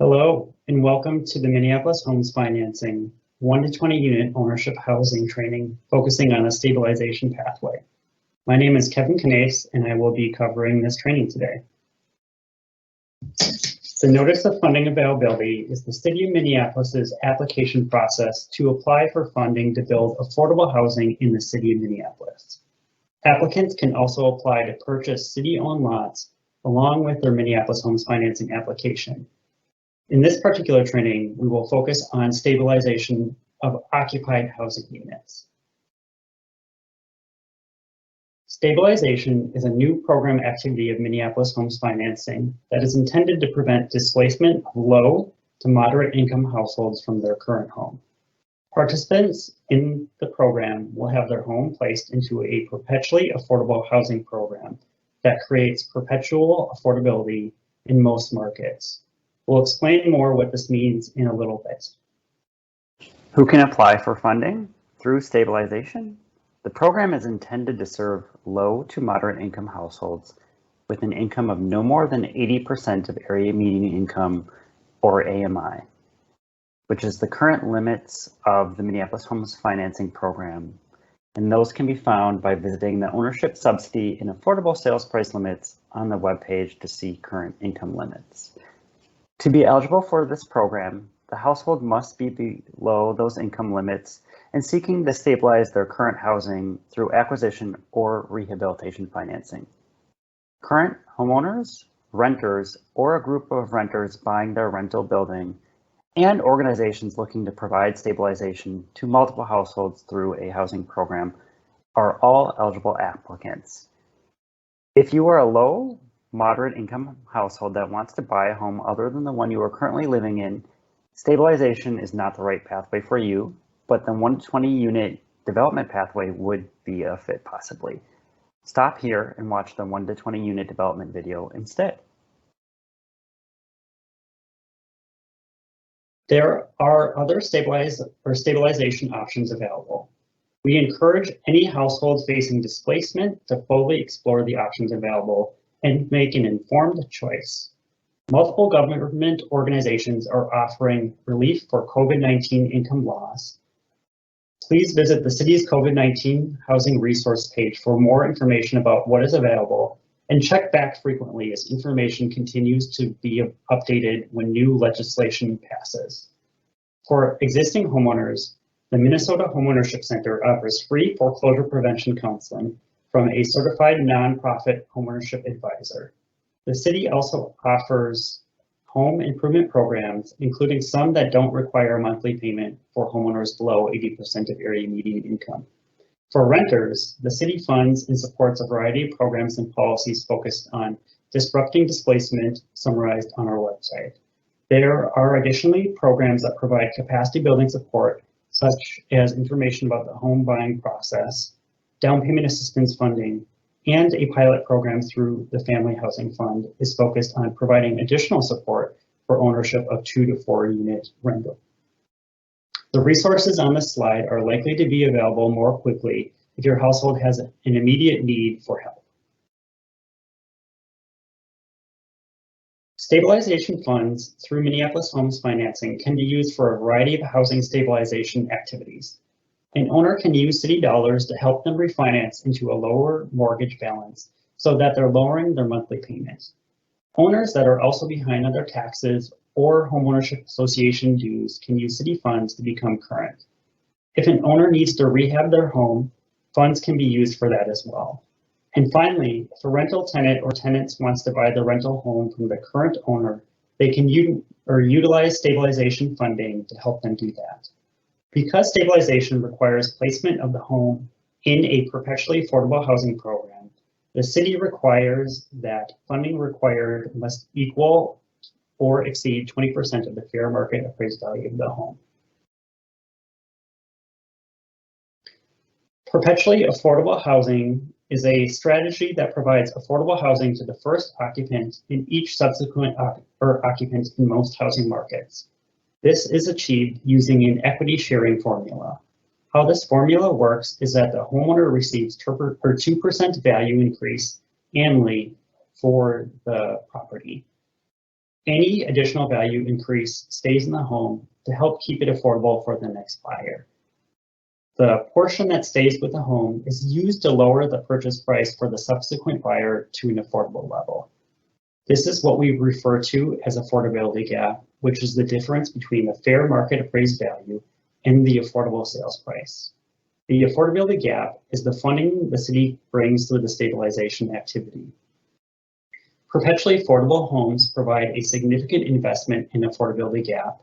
Hello, and welcome to the Minneapolis Homes Financing 1 to 20 unit ownership housing training focusing on a stabilization pathway. My name is Kevin Canase, and I will be covering this training today. The Notice of Funding Availability is the City of Minneapolis's application process to apply for funding to build affordable housing in the City of Minneapolis. Applicants can also apply to purchase city-owned lots along with their Minneapolis Homes Financing application. In this particular training, we will focus on stabilization of occupied housing units. Stabilization is a new program activity of Minneapolis Homes Financing that is intended to prevent displacement of low to moderate income households from their current home. Participants in the program will have their home placed into a perpetually affordable housing program that creates perpetual affordability in most markets. We'll explain more what this means in a little bit. Who can apply for funding through stabilization? The program is intended to serve low to moderate income households with an income of no more than 80% of area median income, or AMI, which is the current limits of the Minneapolis Homes Financing Program. And those can be found by visiting the ownership subsidy and affordable sales price limits on the webpage to see current income limits. To be eligible for this program, the household must be below those income limits and seeking to stabilize their current housing through acquisition or rehabilitation financing. Current homeowners, renters, or a group of renters buying their rental building, and organizations looking to provide stabilization to multiple households through a housing program are all eligible applicants. If you are a low, moderate income household that wants to buy a home other than the one you are currently living in, stabilization is not the right pathway for you, but the 1 to 20 unit development pathway would be a fit possibly. Stop here and watch the 1 to 20 unit development video instead. There are other stabilization options available. We encourage any household facing displacement to fully explore the options available and make an informed choice. Multiple government organizations are offering relief for COVID-19 income loss. Please visit the city's COVID-19 housing resource page for more information about what is available, and check back frequently as information continues to be updated when new legislation passes. For existing homeowners, the Minnesota Homeownership Center offers free foreclosure prevention counseling from a certified nonprofit homeownership advisor. The city also offers home improvement programs, including some that don't require a monthly payment for homeowners below 80% of area median income. For renters, the city funds and supports a variety of programs and policies focused on disrupting displacement, summarized on our website. There are additionally programs that provide capacity building support, such as information about the home buying process, down payment assistance funding, and a pilot program through the Family Housing Fund is focused on providing additional support for ownership of 2 to 4 unit rental. The resources on this slide are likely to be available more quickly if your household has an immediate need for help. Stabilization funds through Minneapolis Homes Financing can be used for a variety of housing stabilization activities. An owner can use city dollars to help them refinance into a lower mortgage balance so that they're lowering their monthly payments. Owners that are also behind on their taxes or homeownership association dues can use city funds to become current. If an owner needs to rehab their home, funds can be used for that as well. And finally, if a rental tenant or tenants wants to buy the rental home from the current owner, they can utilize stabilization funding to help them do that. Because stabilization requires placement of the home in a perpetually affordable housing program, the city requires that funding required must equal or exceed 20% of the fair market appraised value of the home. Perpetually affordable housing is a strategy that provides affordable housing to the first occupant and each subsequent occupant in most housing markets. This is achieved using an equity sharing formula. How this formula works is that the homeowner receives 2% value increase annually for the property. Any additional value increase stays in the home to help keep it affordable for the next buyer. The portion that stays with the home is used to lower the purchase price for the subsequent buyer to an affordable level. This is what we refer to as affordability gap, which is the difference between the fair market appraised value and the affordable sales price. The affordability gap is the funding the city brings through the stabilization activity. Perpetually affordable homes provide a significant investment in affordability gap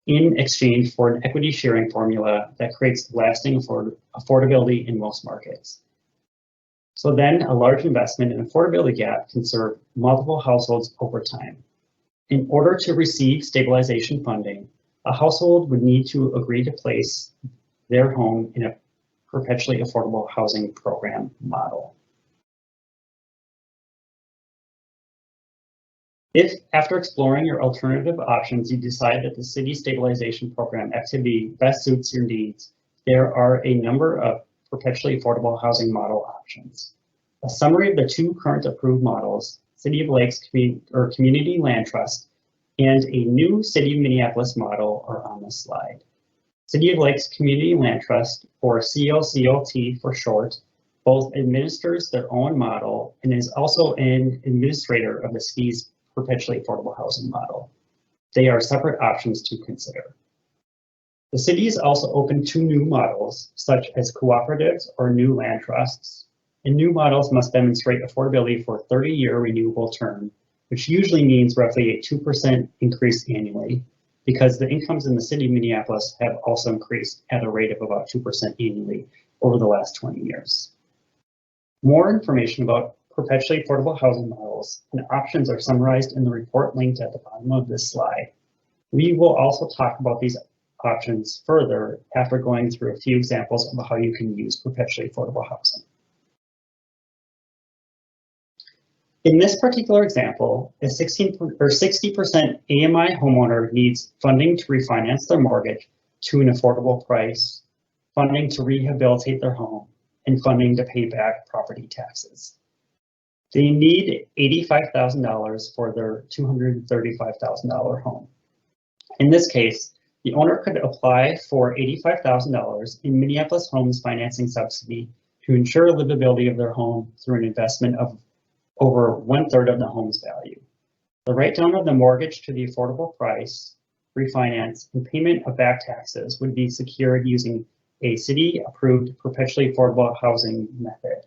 in exchange for an equity sharing formula that creates lasting affordability in most markets. So then a large investment in affordability gap can serve multiple households over time. In order to receive stabilization funding, a household would need to agree to place their home in a perpetually affordable housing program model. If, after exploring your alternative options, you decide that the city stabilization program activity best suits your needs, there are a number of perpetually affordable housing model options. A summary of the two current approved models, City of Lakes Community Land Trust, and a new City of Minneapolis model are on this slide. City of Lakes Community Land Trust, or CLCLT for short, both administers their own model and is also an administrator of the city's perpetually affordable housing model. They are separate options to consider. The city is also open to new models, such as cooperatives or new land trusts, and new models must demonstrate affordability for a 30-year renewable term, which usually means roughly a 2% increase annually, because the incomes in the city of Minneapolis have also increased at a rate of about 2% annually over the last 20 years. More information about perpetually affordable housing models and options are summarized in the report linked at the bottom of this slide. We will also talk about these options further after going through a few examples of how you can use perpetually affordable housing. In this particular example, a 60% AMI homeowner needs funding to refinance their mortgage to an affordable price, funding to rehabilitate their home, and funding to pay back property taxes. They need $85,000 for their $235,000 home. In this case, the owner could apply for $85,000 in Minneapolis Homes financing subsidy to ensure livability of their home through an investment of over 1/3 of the home's value. The write-down of the mortgage to the affordable price, refinance, and payment of back taxes would be secured using a city-approved perpetually affordable housing method.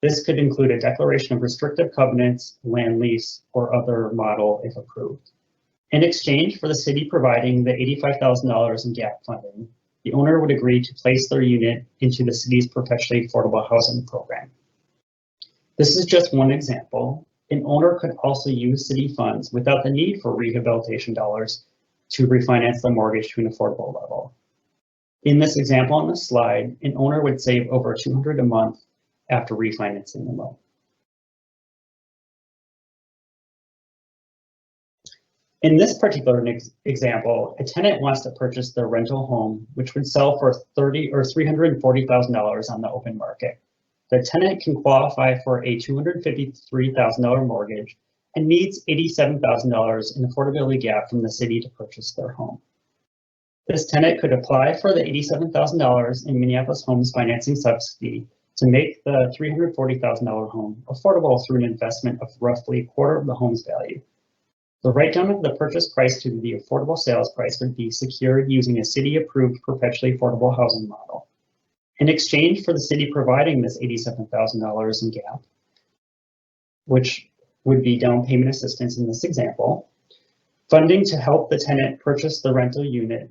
This could include a declaration of restrictive covenants, land lease, or other model if approved. In exchange for the city providing the $85,000 in gap funding, the owner would agree to place their unit into the city's perpetually affordable housing program. This is just one example. An owner could also use city funds without the need for rehabilitation dollars to refinance the mortgage to an affordable level. In this example on this slide, an owner would save over $200 a month after refinancing the loan. In this particular example, a tenant wants to purchase their rental home, which would sell for $340,000 on the open market. The tenant can qualify for a $253,000 mortgage and needs $87,000 in affordability gap from the city to purchase their home. This tenant could apply for the $87,000 in Minneapolis Homes financing subsidy to make the $340,000 home affordable through an investment of roughly a quarter of the home's value. The write-down of the purchase price to the affordable sales price would be secured using a city-approved perpetually affordable housing model. In exchange for the city providing this $87,000 in gap, which would be down payment assistance in this example, funding to help the tenant purchase the rental unit,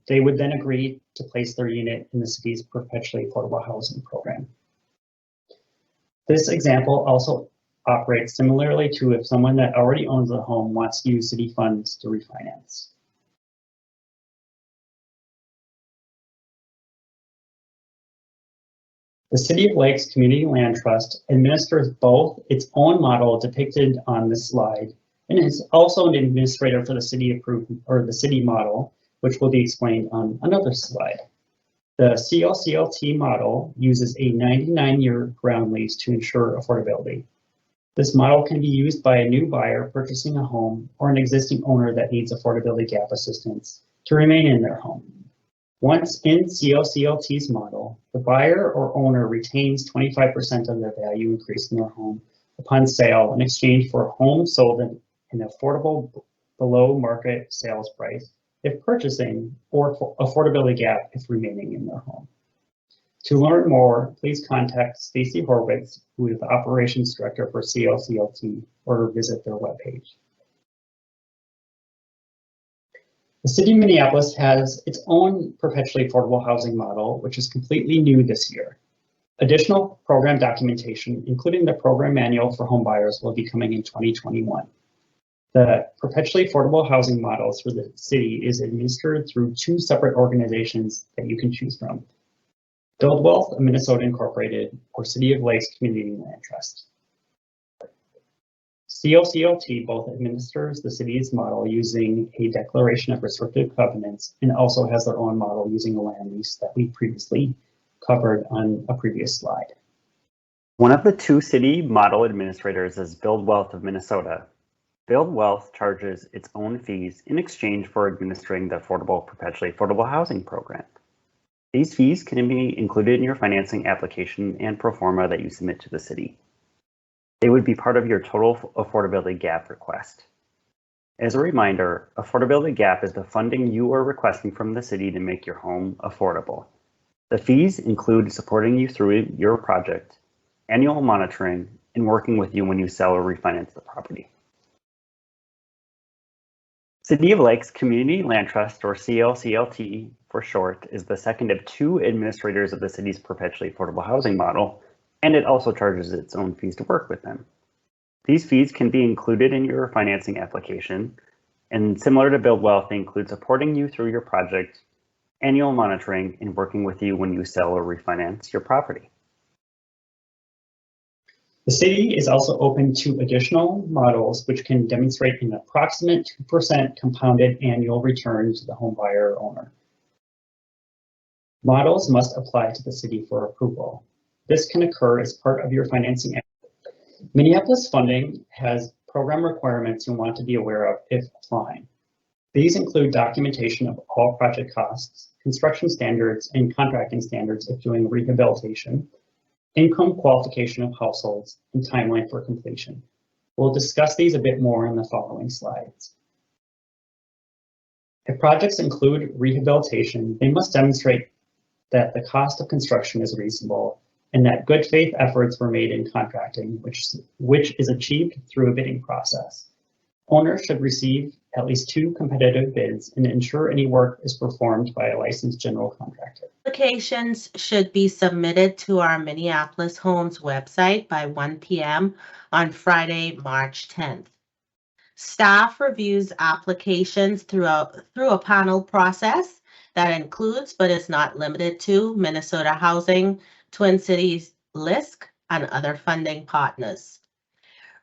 they would then agree to place their unit in the city's perpetually affordable housing program. This example also operates similarly to if someone that already owns a home wants to use city funds to refinance. The City of Lakes Community Land Trust administers both its own model depicted on this slide and is also an administrator for the city approved or the city model, which will be explained on another slide. The CLCLT model uses a 99-year ground lease to ensure affordability. This model can be used by a new buyer purchasing a home or an existing owner that needs affordability gap assistance to remain in their home. Once in COCLT's model, the buyer or owner retains 25% of their value increase in their home upon sale in exchange for a home sold at an affordable below market sales price if purchasing, or affordability gap if remaining in their home. To learn more, please contact Stacy Horwitz, who is the Operations Director for COCLT, or visit their webpage. The City of Minneapolis has its own perpetually affordable housing model, which is completely new this year. Additional program documentation, including the program manual for home buyers, will be coming in 2021. The perpetually affordable housing model for the city is administered through two separate organizations that you can choose from: Build Wealth of Minnesota Incorporated, or City of Lakes Community Land Trust. COCLT both administers the city's model using a declaration of restrictive covenants and also has their own model using a land lease that we previously covered on a previous slide. One of the two city model administrators is Build Wealth of Minnesota. Build Wealth charges its own fees in exchange for administering the Perpetually Affordable Housing Program. These fees can be included in your financing application and pro forma that you submit to the city. They would be part of your total affordability gap request. As a reminder, affordability gap is the funding you are requesting from the city to make your home affordable. The fees include supporting you through your project, annual monitoring, and working with you when you sell or refinance the property. City of Lakes Community Land Trust, or CLCLT for short, is the second of two administrators of the city's perpetually affordable housing model, and it also charges its own fees to work with them. These fees can be included in your financing application, and similar to Build Wealth, they include supporting you through your project, annual monitoring, and working with you when you sell or refinance your property. The city is also open to additional models which can demonstrate an approximate 2% compounded annual return to the home buyer or owner. Models must apply to the city for approval. This can occur as part of your financing. Minneapolis funding has program requirements you want to be aware of if applying. These include documentation of all project costs, construction standards, and contracting standards if doing rehabilitation, income qualification of households, and timeline for completion. We'll discuss these a bit more in the following slides. If projects include rehabilitation, they must demonstrate that the cost of construction is reasonable and that good faith efforts were made in contracting, which is achieved through a bidding process. Owners should receive at least 2 competitive bids and ensure any work is performed by a licensed general contractor. Applications should be submitted to our Minneapolis Homes website by 1 p.m. on Friday, March 10th. Staff reviews applications through a panel process that includes but is not limited to Minnesota Housing, Twin Cities, LISC, and other funding partners.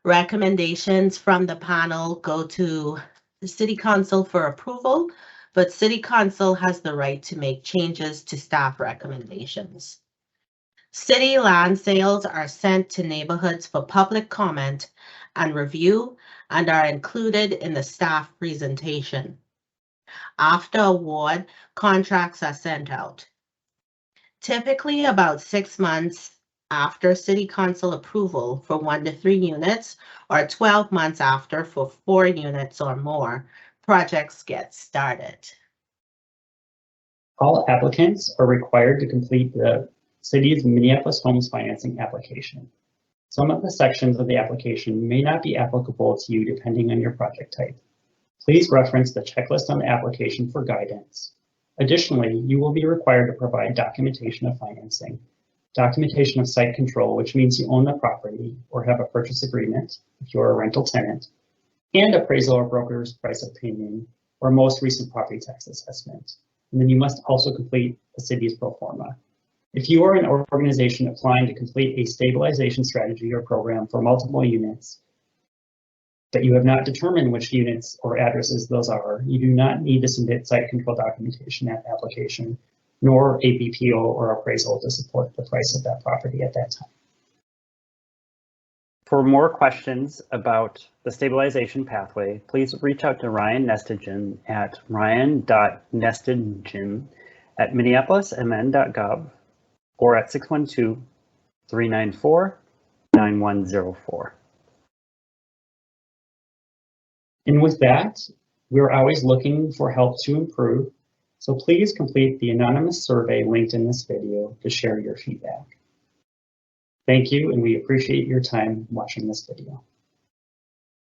Recommendations from the panel go to the City Council for approval, but City Council has the right to make changes to staff recommendations. City land sales are sent to neighborhoods for public comment and review and are included in the staff presentation. After award, contracts are sent out. Typically about 6 months after City Council approval for 1 to 3 units, or 12 months after for 4 units or more, projects get started. All applicants are required to complete the city's Minneapolis Homes financing application. Some of the sections of the application may not be applicable to you depending on your project type. Please reference the checklist on the application for guidance. Additionally, you will be required to provide documentation of financing, documentation of site control, which means you own the property or have a purchase agreement if you're a rental tenant, and appraisal or broker's price opinion or most recent property tax assessment. And then you must also complete the city's pro forma. If you are an organization applying to complete a stabilization strategy or program for multiple units, but you have not determined which units or addresses those are, you do not need to submit site control documentation at application, nor a BPO or appraisal to support the price of that property at that time. For more questions about the stabilization pathway, please reach out to Ryan Nestigen at ryan.nestigen@minneapolismn.gov or at 612-394-9104. And with that, we're always looking for help to improve, so please complete the anonymous survey linked in this video to share your feedback. Thank you, and we appreciate your time watching this video.